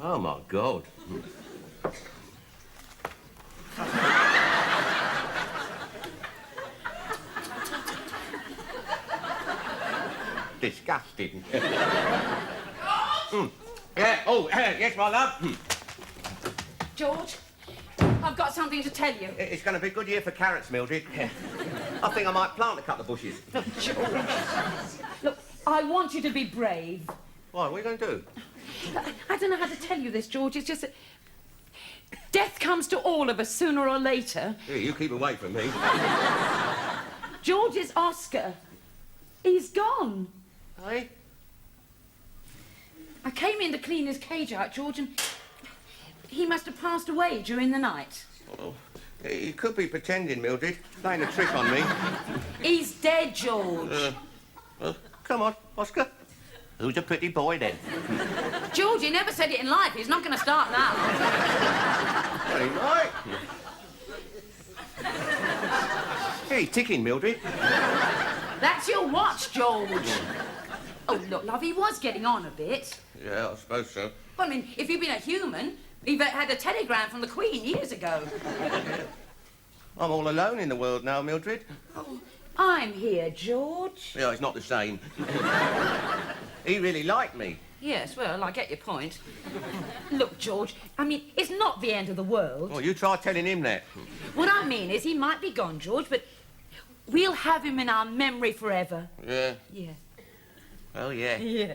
Oh, my God. Disgusting. Yeah. Oh, yes, my love. George, I've got something to tell you. It's going to be a good year for carrots, Mildred. I think I might plant a couple of bushes. Look, George. Look, I want you to be brave. Why? What are you going to do? I don't know how to tell you this, George. It's just that death comes to all of us sooner or later. Yeah, you keep away from me. George's Oscar. He's gone. Hey? I came in to clean his cage out, George, and he must have passed away during the night. Oh, he could be pretending, Mildred, playing a trick on me. He's dead, George. Well, come on, Oscar. Who's a pretty boy, then? George, he never said it in life. He's not going to start now. Well, he might. Hey, he's ticking, Mildred. That's your watch, George. Oh, look, love, he was getting on a bit. Yeah, I suppose so. Well, I mean, if you'd been a human, you'd had a telegram from the Queen years ago. I'm all alone in the world now, Mildred. Oh, I'm here, George. Yeah, it's not the same. He really liked me. Yes, well, I get your point. Look, George, I mean, it's not the end of the world. Well, you try telling him that. What I mean is he might be gone, George, but we'll have him in our memory forever. Yeah. Yeah. Oh, yeah. Yeah.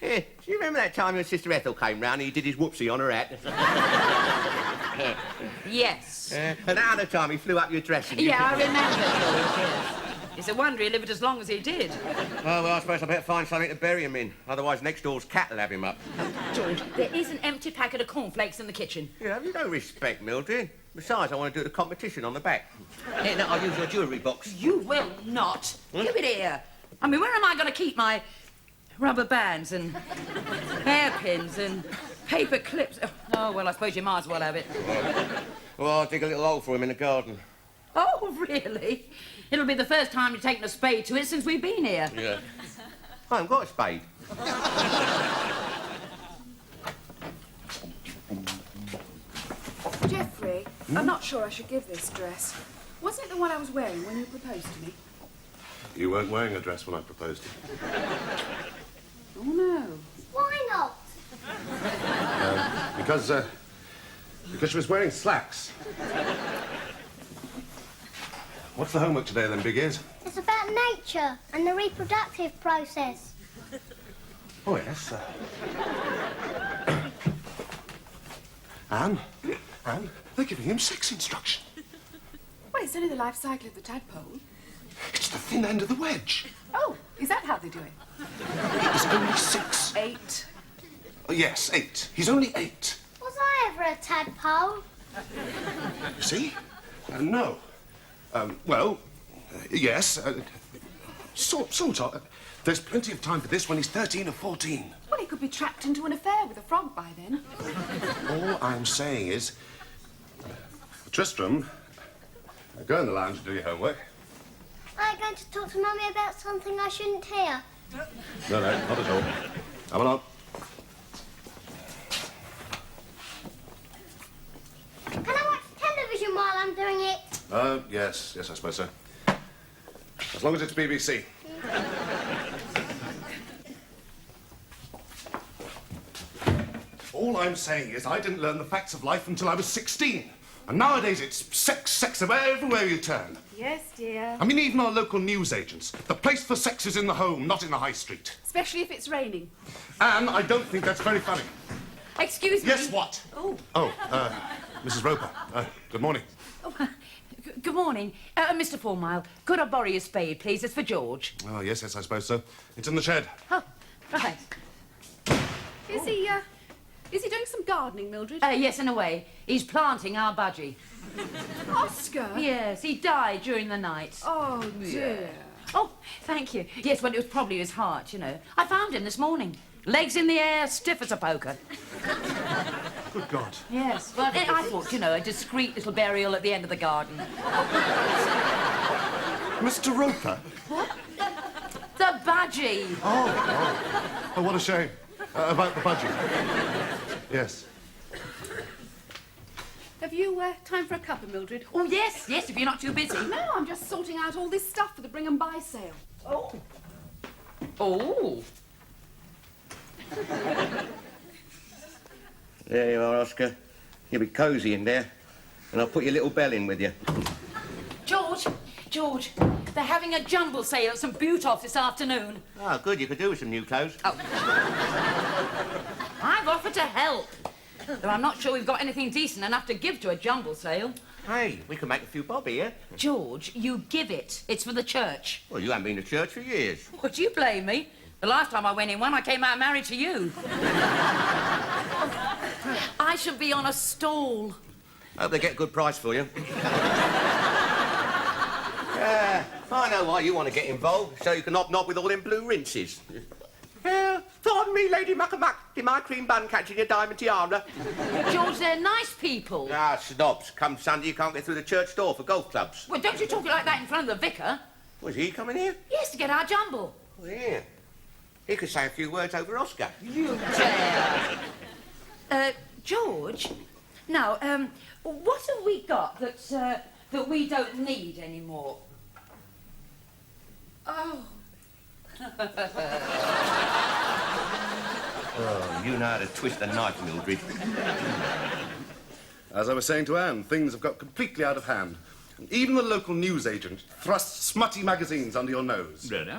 Yeah. Do you remember that time your sister Ethel came round and he did his whoopsie on her hat? Yes. And that other time he flew up your dress and you... Yeah, I remember, George, yes. It's a wonder he lived as long as he did. Oh, well, I suppose I better find something to bury him in. Otherwise, next door's cat will have him up. George, there is an empty packet of cornflakes in the kitchen. Yeah, have you no respect, Mildred? Besides, I want to do the competition on the back. Yeah, no, I'll use your jewellery box. You will not. Give it here. I mean, where am I going to keep my rubber bands and hairpins and paper clips? Oh, well, I suppose you might as well have it. Well, I'll dig a little hole for him in the garden. Oh, really? It'll be the first time you've taken a spade to it since we've been here. Yeah. I haven't got a spade. Geoffrey, I'm not sure I should give this dress. Was it the one I was wearing when you proposed to me? You weren't wearing a dress when I proposed. Oh, no. Why not? Because she was wearing slacks. What's the homework today, then, big ears? It's about nature and the reproductive process. Oh, yes. Anne, they're giving him sex instruction. Well, it's only the life cycle of the tadpole. It's the thin end of the wedge. Oh, is that how they do it? He's only 6. 8. Oh, yes, 8. He's only 8. Was I ever a tadpole? You see? No. Yes. Sort of. There's plenty of time for this when he's 13 or 14. Well, he could be trapped into an affair with a frog by then. All I'm saying is... Tristram, go in the lounge and do your homework. Are you going to talk to Mummy about something I shouldn't hear? No, not at all. Come along. Can I watch television while I'm doing it? Yes, I suppose so. As long as it's BBC. All I'm saying is I didn't learn the facts of life until I was 16. And nowadays it's sex everywhere you turn. Yes, dear. I mean, even our local newsagents. The place for sex is in the home, not in the high street. Especially if it's raining. Anne, I don't think that's very funny. Excuse me. Yes, what? Oh. Mrs. Roper, good morning. Oh, good morning. Mr. Fourmile, could I borrow your spade, please? It's for George. Oh, yes, I suppose so. It's in the shed. Oh, right. Is he doing some gardening, Mildred? Yes, in a way. He's planting our budgie. Oscar? Yes, he died during the night. Oh, dear. Oh, thank you. Yes, well, it was probably his heart, you know. I found him this morning. Legs in the air, stiff as a poker. Good God. Yes, well, I thought, you know, a discreet little burial at the end of the garden. Mr. Roper? What? The budgie. Oh, what a shame. About the budgie. Yes. Have you time for a cuppa, Mildred? Oh, yes, yes, if you're not too busy. No, I'm just sorting out all this stuff for the bring and buy sale. Oh. Oh. There you are, Oscar. You'll be cosy in there. And I'll put your little bell in with you. George, they're having a jumble sale at St. Butolph's this afternoon. Oh, good. You could do with some new clothes. Oh. I've offered to help. Though I'm not sure we've got anything decent enough to give to a jumble sale. Hey, we could make a few bob here. George, you give it. It's for the church. Well, you haven't been to church for years. Would you blame me? The last time I went in one, I came out married to you. I should be on a stall. Hope they get a good price for you. I know why you want to get involved, so you can knob with all them blue rinses. Pardon me, Lady Muckamuck. Did my cream bun catch in your diamond tiara? George, they're nice people. Ah, snobs. Come Sunday, you can't get through the church door for golf clubs. Well, don't you talk it like that in front of the vicar. Was he coming here? Yes, to get our jumble. Oh, yeah. He could say a few words over Oscar. You dare. George, now, what have we got that we don't need anymore? Oh. Oh, you know how to twist a knife, Mildred. As I was saying to Anne, things have got completely out of hand. And even the local newsagent thrusts smutty magazines under your nose. Really?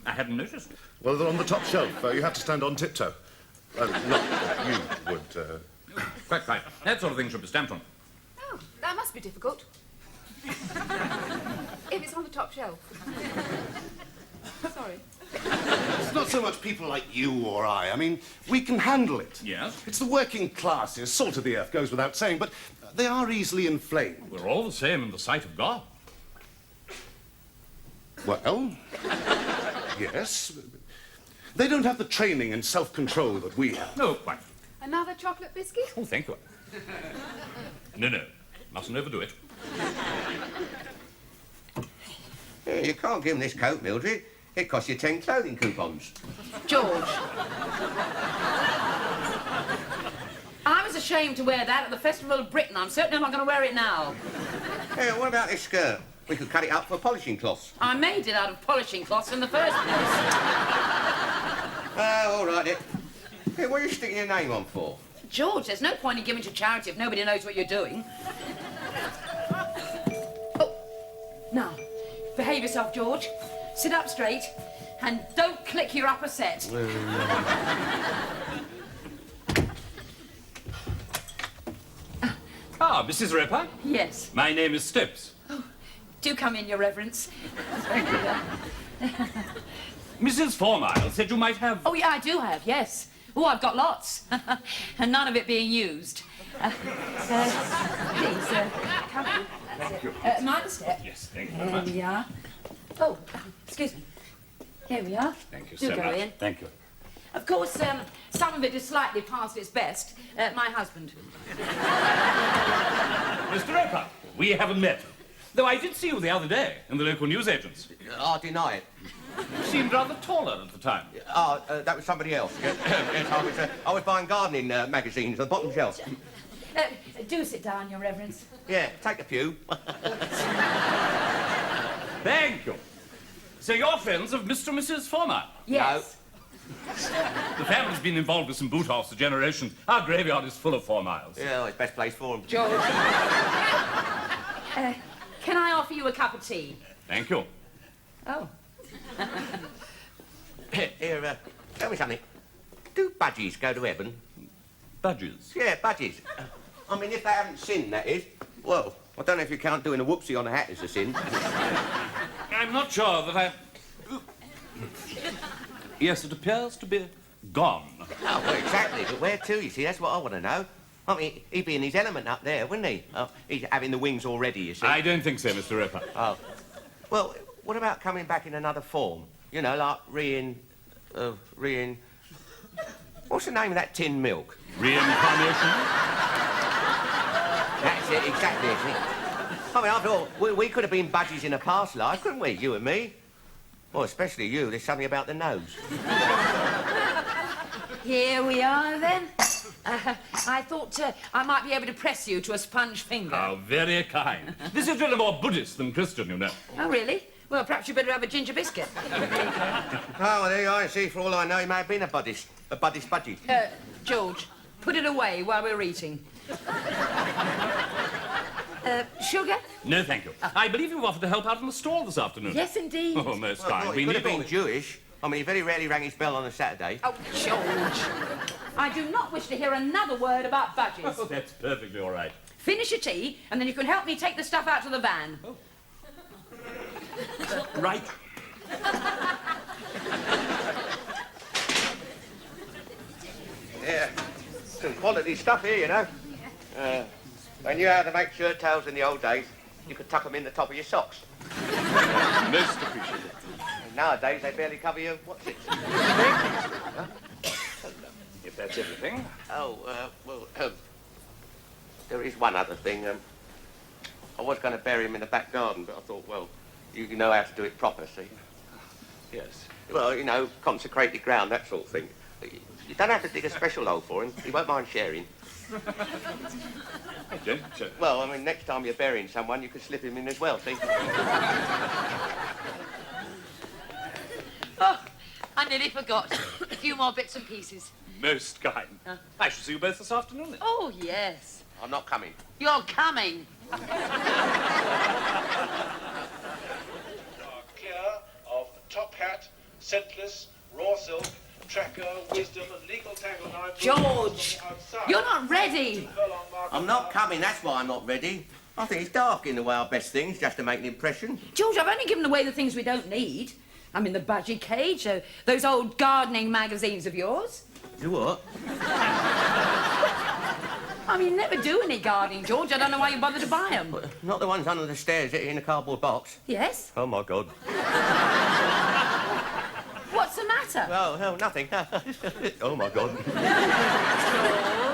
I hadn't noticed. Well, they're on the top shelf. You have to stand on tiptoe. Not that you would, Quite right. That sort of thing should be stamped on. Oh, that must be difficult. If it's on the top shelf. Sorry. It's not so much people like you or I. I mean, we can handle it. Yes? It's the working classes. Salt of the earth goes without saying, but they are easily inflamed. We're all the same in the sight of God. Well, yes. They don't have the training and self-control that we have. No, quite. Another chocolate biscuit? Oh, thank you. No. Mustn't overdo it. Yeah, you can't give him this coat, Mildred. It costs you 10 clothing coupons. George. I was ashamed to wear that at the Festival of Britain. I'm certainly not going to wear it now. Hey, what about this skirt? We could cut it up for polishing cloths. I made it out of polishing cloths in the first place. All right, then. Hey, what are you sticking your name on for? George, there's no point in giving to charity if nobody knows what you're doing. Oh, now, behave yourself, George. Sit up straight and don't click your upper set. Ah, Mrs. Roper? Yes. My name is Stopes. Do come in, Your Reverence. Mrs. Formile said you might have... Oh, yeah, I do have, yes. Oh, I've got lots. And none of it being used. Please, come in. Thank you. Mind the step. Yes, thank you very There much. we are. Oh, excuse me. Here we are. Thank you Do so go much. in. Thank you. Of course, some of it is slightly past its best. My husband. Mr. Roper, we haven't met. Though I did see you the other day in the local newsagents. I deny it. You seemed rather taller at the time. That was somebody else. Yes, I was buying gardening magazines on the bottom shelf. Do sit down, Your Reverence. Yeah, take a few. Thank you. So you're friends of Mr. and Mrs. Formile? Yes. The family's been involved with some Butolphs for generations. Our graveyard is full of Formiles. Yeah, it's best place for them. George. Can I offer you a cup of tea? Thank you. Oh. Here, tell me something. Do budgies go to heaven? Budgies. Yeah, budgies. I mean, if they haven't sinned, that is. Well, I don't know if you count doing a whoopsie on a hat as a sin. I'm not sure that I... Yes, it appears to be gone. Oh, well, exactly. But where to, you see? That's what I want to know. I mean, he'd be in his element up there, wouldn't he? He's having the wings already, you see. I don't think so, Mr. Roper. Oh. Well, what about coming back in another form? You know, like What's the name of that tin milk? Reincarnation? That's it, exactly, isn't it? I mean, after all, we could have been budgies in a past life, couldn't we? You and me. Well, especially you. There's something about the nose. Here we are, then. I thought I might be able to press you to a sponge finger. How very kind. This is really more Buddhist than Christian, you know. Oh, really? Well, perhaps you'd better have a ginger biscuit. Oh, well, there you are. See, for all I know, he may have been a Buddhist budgie. George, put it away while we're eating. Sugar? No, thank you. I believe you offered to help out in the stall this afternoon. Yes, indeed. Oh, most Well, kind. he could have all been the- Jewish. I mean, he very rarely rang his bell on a Saturday. Oh, George. I do not wish to hear another word about budgies. Oh, that's perfectly all right. Finish your tea, and then you can help me take the stuff out to the van. Oh. Right. Yeah, some quality stuff here, you know. I knew how to make shirt tails in the old days. You could tuck them in the top of your socks. Most appreciated. And nowadays, they barely cover your what's-it. If that's everything. Oh, there is one other thing. I was going to bury him in the back garden, but I thought, well, you know how to do it proper, see? Yes. Well, you know, consecrated ground, that sort of thing. You don't have to dig a special hole for him. He won't mind sharing. Okay, so Well, I mean, next time you're burying someone, you could slip him in as well, see? Oh, I nearly forgot. A few more bits and pieces. most kind. I shall see you both this afternoon then. Oh, yes. I'm not coming. You're coming. Are clear of the top hat, scentless, raw silk, tracker, wisdom, and legal tangle knife. George, you're not ready. I'm not coming, that's why I'm not ready. I think it's dark in the way our best things, just to make an impression. George, I've only given away the things we don't need. I'm in the budgie cage, those old gardening magazines of yours. You what? I mean, you never do any gardening, George. I don't know why you bother to buy them. Not the ones under the stairs in a cardboard box. Yes? Oh, my God. What's the matter? Oh, nothing. Oh, my God.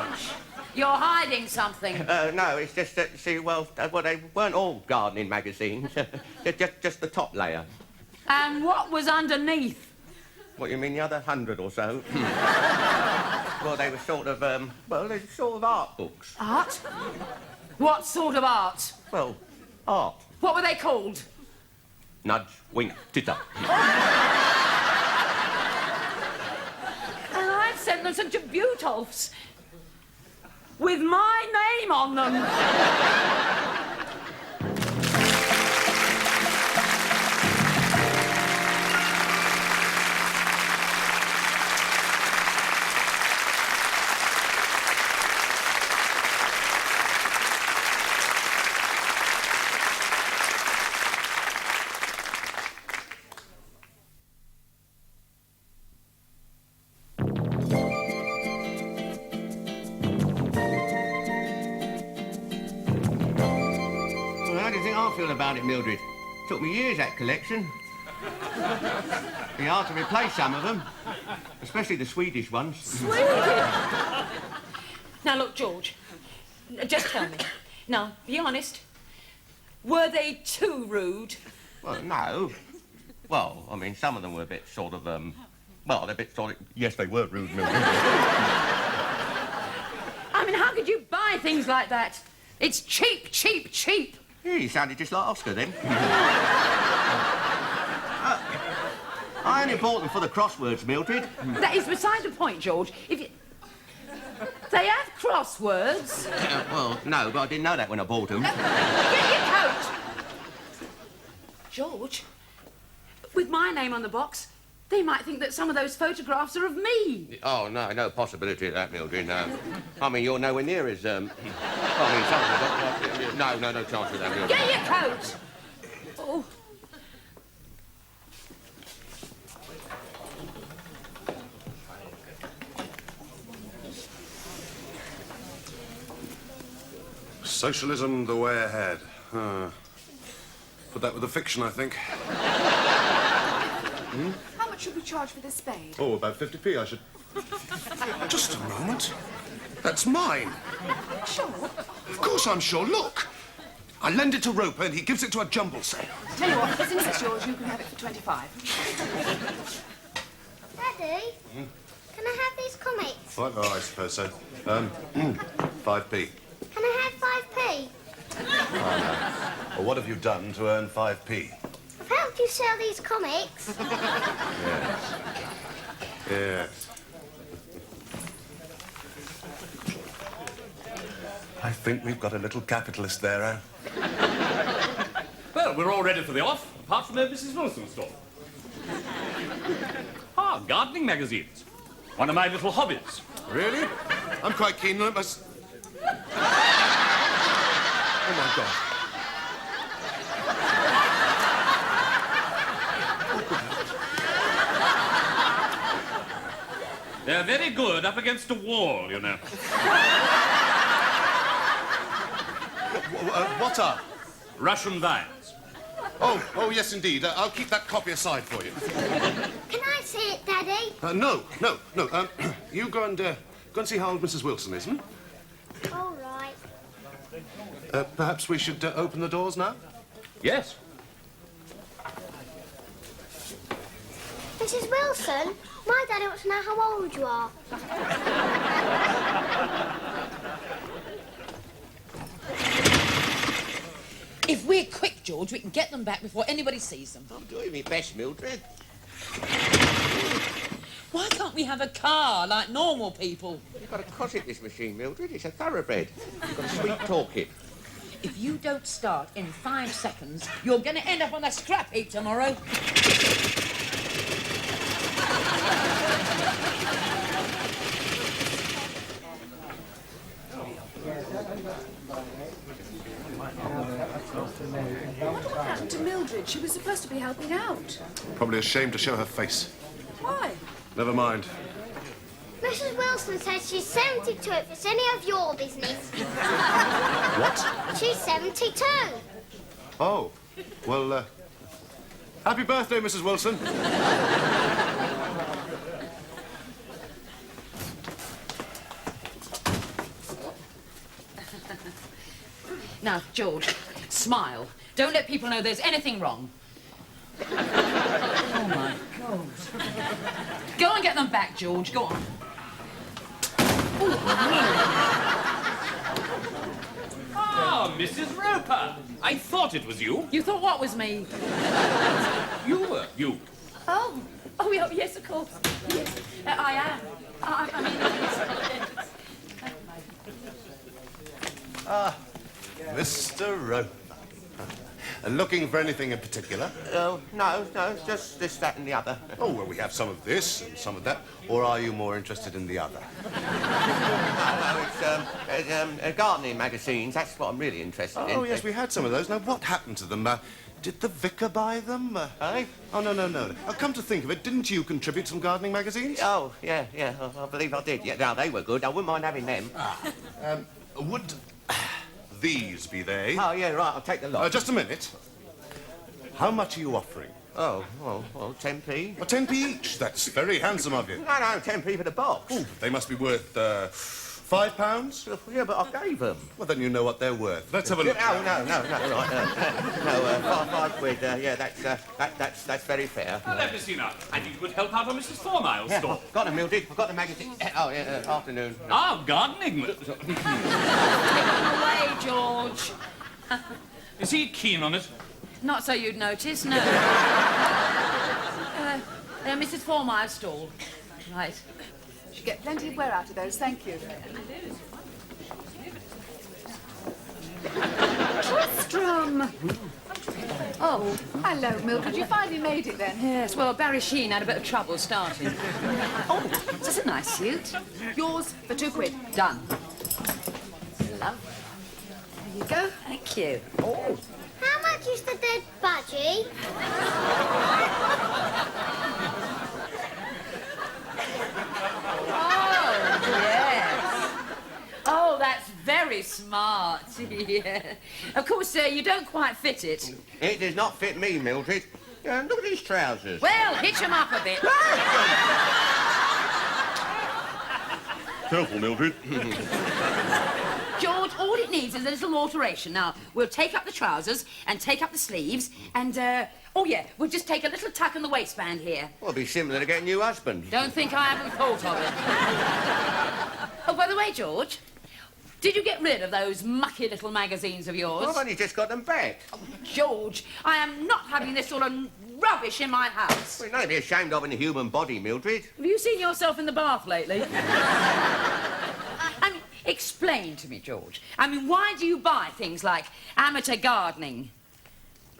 George, you're hiding something. No, it's just that, see, well, they weren't all gardening magazines. just the top layer. And what was underneath? What, you mean the other 100 or so? Well, they were sort of, they were sort of art books. Art? What sort of art? Well, art. What were they called? Nudge, wink, titter. And I've sent them some Jabutolfs with my name on them. Well, how do you think I feel about it, Mildred? Took me years, that collection. Be hard to replace some of them, especially the Swedish ones. Swedish? Now, look, George, just tell me. Now, be honest. Were they too rude? Well, no. Well, I mean, some of them were a bit sort of, well, they're a bit sort of... Yes, they were rude, Mildred. I mean, how could you buy things like that? It's cheap, cheap, cheap. Yeah, you sounded just like Oscar then. I only bought them for the crosswords, Mildred. That is beside the point, George. If you... They have crosswords. Well, no, but I didn't know that when I bought them. Get your coat. George, with my name on the box, they might think that some of those photographs are of me. Oh, no possibility of that, Mildred, no. I mean, you're nowhere near as, I mean, some of them... No chance of that, Mildred. Get your coat. Oh. Socialism the way ahead. Put that with the fiction, I think. How much should we charge for this spade? Oh, about 50p, I should... Just a moment. That's mine. Sure. Of course I'm sure. Look. I lend it to Roper and he gives it to a Jumble sale. Tell you what, since it's yours, you can have it for 25. Daddy, can I have these comics? What? Oh, I suppose so. 5p. Can I have 5p? Well, what have you done to earn 5p? I've helped you sell these comics. Yes. Yes. I think we've got a little capitalist there, Anne. Well, we're all ready for the off, apart from Mrs. Wilson's stall. Ah, gardening magazines. One of my little hobbies. Really? I'm quite keen on it. Oh, my God. They're very good up against a wall, you know. What are? Russian vines. Oh, yes, indeed. I'll keep that copy aside for you. Can I see it, Daddy? No. You go and see how old Mrs. Wilson is, hmm? All right. Perhaps we should open the doors now? Yes. Mrs. Wilson, my daddy wants to know how old you are. If we're quick, George, we can get them back before anybody sees them. I'm doing my best, Mildred. Why can't we have a car like normal people? You've got to cosset this machine, Mildred. It's a thoroughbred. You've got to sweet talk it. If you don't start in 5 seconds, you're going to end up on the scrap heap tomorrow. What happened to Mildred? She was supposed to be helping out. Probably ashamed to show her face. Why? Never mind. Mrs. Wilson says she's 72 if it's any of your business. What? She's 72. Oh. Well, happy birthday, Mrs. Wilson. Now, George, smile. Don't let people know there's anything wrong. Oh, my God. Go and get them back, George. Go on. Ah, Mrs. Roper. I thought it was you. You thought what was me? You were. You. Oh, yes, of course. Yes, I am. I mean, Mr. Roper. Looking for anything in particular? No, it's just this, that, and the other. Oh, well, we have some of this and some of that. Or are you more interested in the other? No, it's gardening magazines. That's what I'm really interested in. Oh, yes, we had some of those. Now, what happened to them? Did the vicar buy them? Eh? Oh, no. Come to think of it, didn't you contribute some gardening magazines? Oh, yeah. I believe I did. Yeah, no, they were good. I wouldn't mind having them. Would these be they? Oh, yeah, right. I'll take the lot. Just a minute. How much are you offering? Oh, well, 10p. 10p each. That's very handsome of you. No, 10p for the box. Ooh, they must be worth £5. Yeah, but I gave them. Well, then you know what they're worth. Let's have a look. No, right. No, £5. Yeah, that's very fair. Now, let me see now. I think you could help out on Mrs. Fourmile's Yeah, store. got them, Mildred. I've got the magazine. Oh, yeah, afternoon. Ah, gardening. away, George. Is he keen on it? Not so you'd notice, no. Mrs. Fourmile's stall. Right. Should get plenty of wear out of those, thank you. Tristram! Oh, hello, Mildred. You finally made it then. Yes, well, Barry Sheen had a bit of trouble starting. Oh, this is a nice suit. Yours for £2. Done. Love. There you go. Thank you. Oh, How much is the dead budgie? Oh, yes. Oh, that's very smart. Yeah. Of course, you don't quite fit it. it does not fit me, Mildred. Look at these trousers. Well, hitch 'em up a bit. Careful, Mildred. George, all it needs is a little alteration. Now, we'll take up the trousers and take up the sleeves and, we'll just take a little tuck in the waistband here. Well, it'll be similar to getting a new husband. Don't think I haven't thought of it. Say, George, did you get rid of those mucky little magazines of yours? I've only just got them back. George, I am not having this sort of rubbish in my house. Well, you're not be ashamed of in the human body, Mildred. Have you seen yourself in the bath lately? I mean, explain to me, George. I mean, why do you buy things like Amateur Gardening,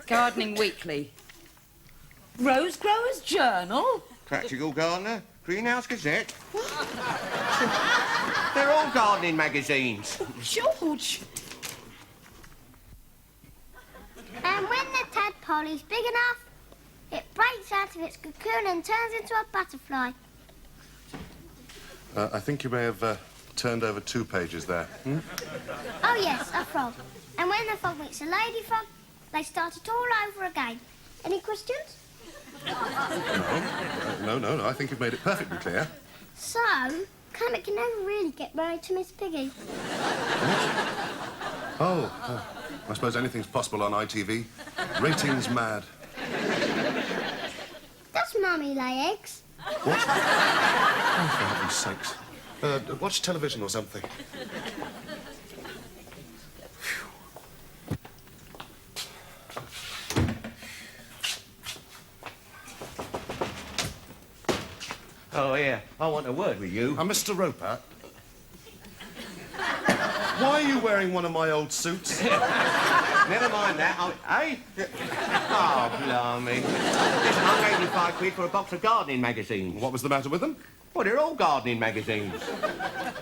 Gardening Weekly, Rose Growers Journal? Practical Gardener, Greenhouse Gazette. They're all gardening magazines. George! And when the tadpole is big enough, it breaks out of its cocoon and turns into a butterfly. I think you may have turned over 2 pages there. Oh, yes, a frog. And when the frog meets a lady frog, they start it all over again. Any questions? No, I think you've made it perfectly clear. So, Kermit can never really get married to Miss Piggy. Oh, I suppose anything's possible on ITV. Ratings mad. Does Mummy lay eggs? What? Oh, for heaven's sakes. Watch television or something. Oh, yeah. I want a word with you. Mr. Roper. Why are you wearing one of my old suits? Never mind that. Eh? Oh, blimey. Listen, I gave you £5 for a box of gardening magazines. What was the matter with them? Well, they're all gardening magazines.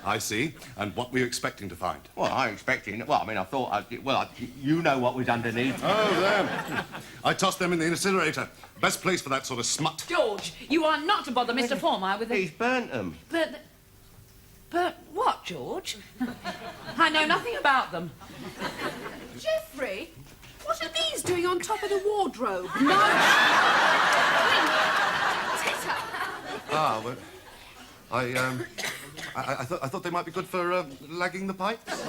I see. And what were you expecting to find? Well, I expecting... Well, I mean, I thought... you know what was underneath. Oh, them. I tossed them in the incinerator. Best place for that sort of smut. George, you are not to bother Mr. Former with He's burnt them. But what, George? I know nothing about them. Geoffrey, what are these doing on top of the wardrobe? No! Ah, well, I thought they might be good for lagging the pipes.